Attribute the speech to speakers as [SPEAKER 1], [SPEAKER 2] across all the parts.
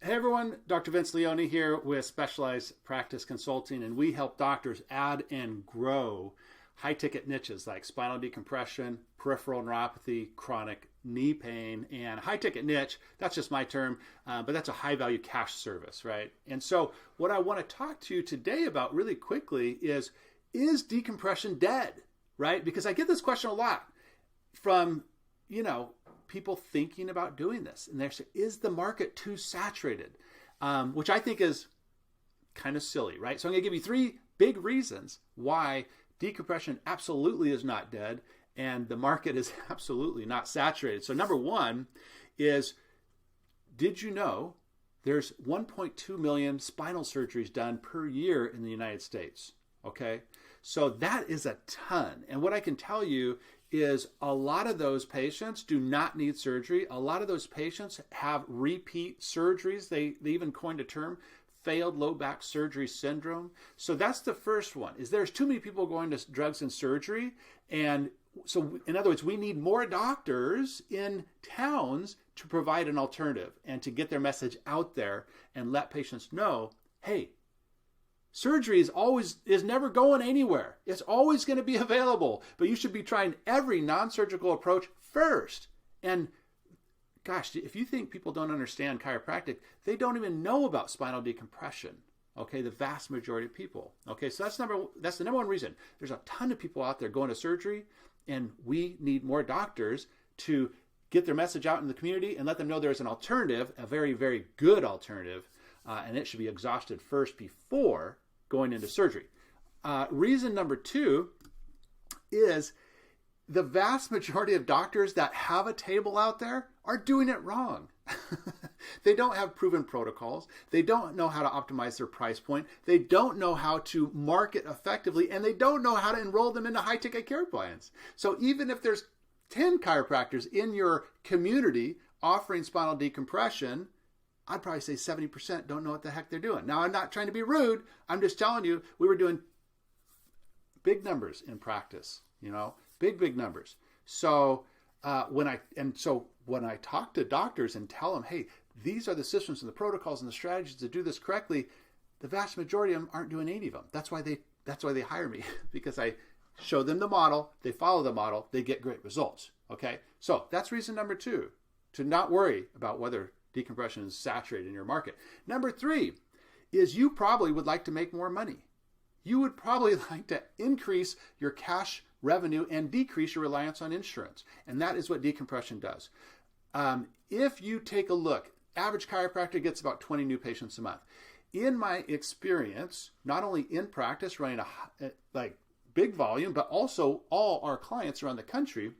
[SPEAKER 1] Hey everyone, Dr. Vince Leone here with Specialized Practice Consulting, and we help doctors add and grow high-ticket niches like spinal decompression, peripheral neuropathy, chronic knee pain, and high-ticket niche, that's just my term, but that's a high-value cash service, right? And so what I want to talk to you today about really quickly is decompression dead, right? Because I get this question a lot from, people thinking about doing this. And they're saying, is the market too saturated? Which I think is kind of silly, right? So I'm going to give you 3 big reasons why decompression absolutely is not dead and the market is absolutely not saturated. So number 1 is, did you know there's 1.2 million spinal surgeries done per year in the United States? Okay, so that is a ton. And what I can tell you is a lot of those patients do not need surgery. A lot of those patients have repeat surgeries. They even coined a term, failed low back surgery syndrome. So that's the first one, is there's too many people going to drugs and surgery. And so in other words, we need more doctors in towns to provide an alternative and to get their message out there and let patients know, hey, surgery is never going anywhere. It's always going to be available, but you should be trying every non-surgical approach first. And gosh, if you think people don't understand chiropractic, they don't even know about spinal decompression. Okay, the vast majority of people. Okay, so that's the number 1 reason. There's a ton of people out there going to surgery, and we need more doctors to get their message out in the community and let them know there's an alternative, a very, very good alternative, and it should be exhausted first before going into surgery. Reason number 2 is the vast majority of doctors that have a table out there are doing it wrong. They don't have proven protocols. They don't know how to optimize their price point. They don't know how to market effectively, and they don't know how to enroll them into high-ticket care plans. So even if there's 10 chiropractors in your community offering spinal decompression, I'd probably say 70% don't know what the heck they're doing. Now, I'm not trying to be rude. I'm just telling you, we were doing big numbers in practice, big numbers. So when I talk to doctors and tell them, hey, these are the systems and the protocols and the strategies to do this correctly, the vast majority of them aren't doing any of them. That's why they hire me, because I show them the model, they follow the model, they get great results. Okay, so that's reason number 2, to not worry about whether decompression is saturated in your market. Number 3 is you probably would like to make more money. You would probably like to increase your cash revenue and decrease your reliance on insurance. And that is what decompression does. If you take a look, average chiropractor gets about 20 new patients a month. In my experience, not only in practice running a big volume, but also all our clients around the country,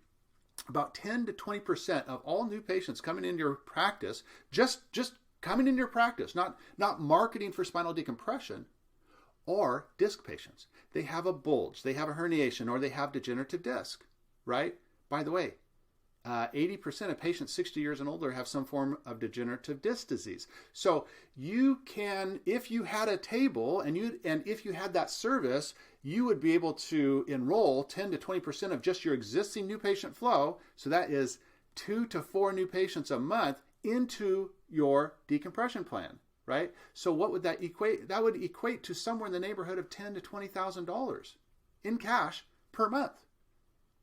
[SPEAKER 1] about 10 to 20% of all new patients coming into your practice, just coming into your practice, not marketing for spinal decompression, are disc patients. They have a bulge, they have a herniation, or they have degenerative disc, right? By the way, 80% of patients 60 years and older have some form of degenerative disc disease. So you can, if you had a table and if you had that service, you would be able to enroll 10 to 20% of just your existing new patient flow. So that is 2 to 4 new patients a month into your decompression plan, right? So what would that equate? That would equate to somewhere in the neighborhood of $10,000 to $20,000 in cash per month.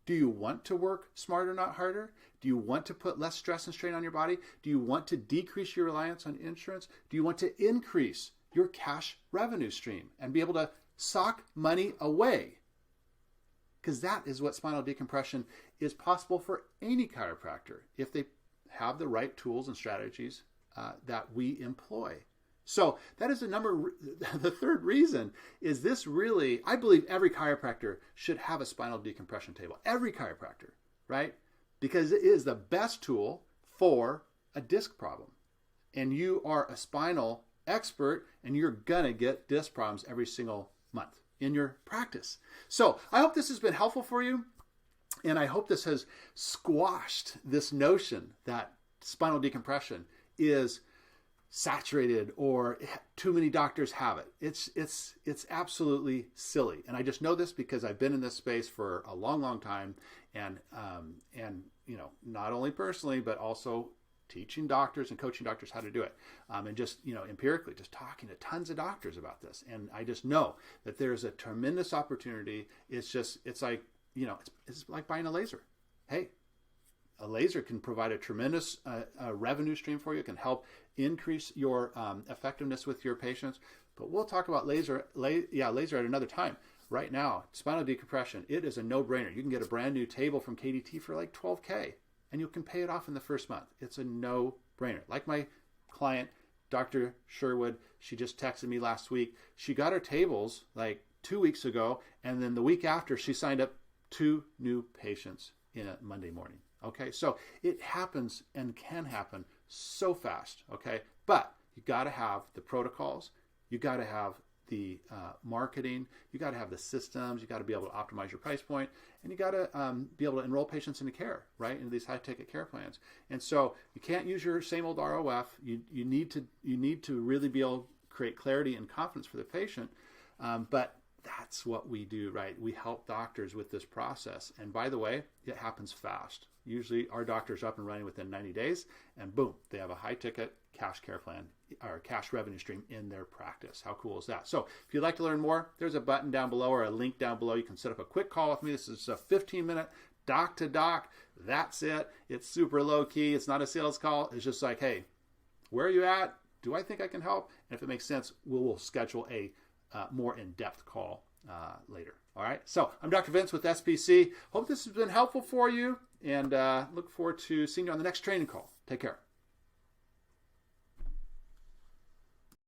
[SPEAKER 1] Do you want to work smarter, not harder? Do you want to put less stress and strain on your body? Do you want to decrease your reliance on insurance? Do you want to increase your cash revenue stream and be able to sock money away? Because that is what spinal decompression is possible for any chiropractor if they have the right tools and strategies that we employ. So that is the 3rd reason is this really, I believe every chiropractor should have a spinal decompression table. Every chiropractor, right? Because it is the best tool for a disc problem. And you are a spinal expert and you're gonna get disc problems every single month in your practice. So I hope this has been helpful for you. And I hope this has squashed this notion that spinal decompression is saturated or too many doctors have it. It's absolutely silly. And I just know this because I've been in this space for a long time and not only personally, but also teaching doctors and coaching doctors how to do it. And just, empirically, just talking to tons of doctors about this. And I just know that there's a tremendous opportunity. It's like, it's like buying a laser. Hey, a laser can provide a tremendous revenue stream for you. It can help increase your effectiveness with your patients. But we'll talk about laser at another time. Right now, spinal decompression, it is a no-brainer. You can get a brand new table from KDT for like $12K, and you can pay it off in the first month. It's a no-brainer. Like my client, Dr. Sherwood, she just texted me last week. She got her tables like 2 weeks ago, and then the week after, she signed up 2 new patients in a Monday morning. Okay, so it happens and can happen so fast. Okay, but you got to have the protocols. You got to have the marketing, you got to have the systems, you got to be able to optimize your price point, and you got to be able to enroll patients into care, right, into these high-ticket care plans. And so you can't use your same old ROF. You need to really be able to create clarity and confidence for the patient. But that's what we do, right? We help doctors with this process. And by the way, it happens fast. Usually our doctor's up and running within 90 days, and boom, they have a high-ticket cash care plan or cash revenue stream in their practice. How cool is that? So if you'd like to learn more, there's a button down below or a link down below. You can set up a quick call with me. This is a 15-minute doc to doc. That's it. It's super low key. It's not a sales call. It's just like, hey, where are you at? Do I think I can help? And if it makes sense, we'll schedule a more in-depth call later. All right. So I'm Dr. Vince with SPC. Hope this has been helpful for you, and look forward to seeing you on the next training call. Take care.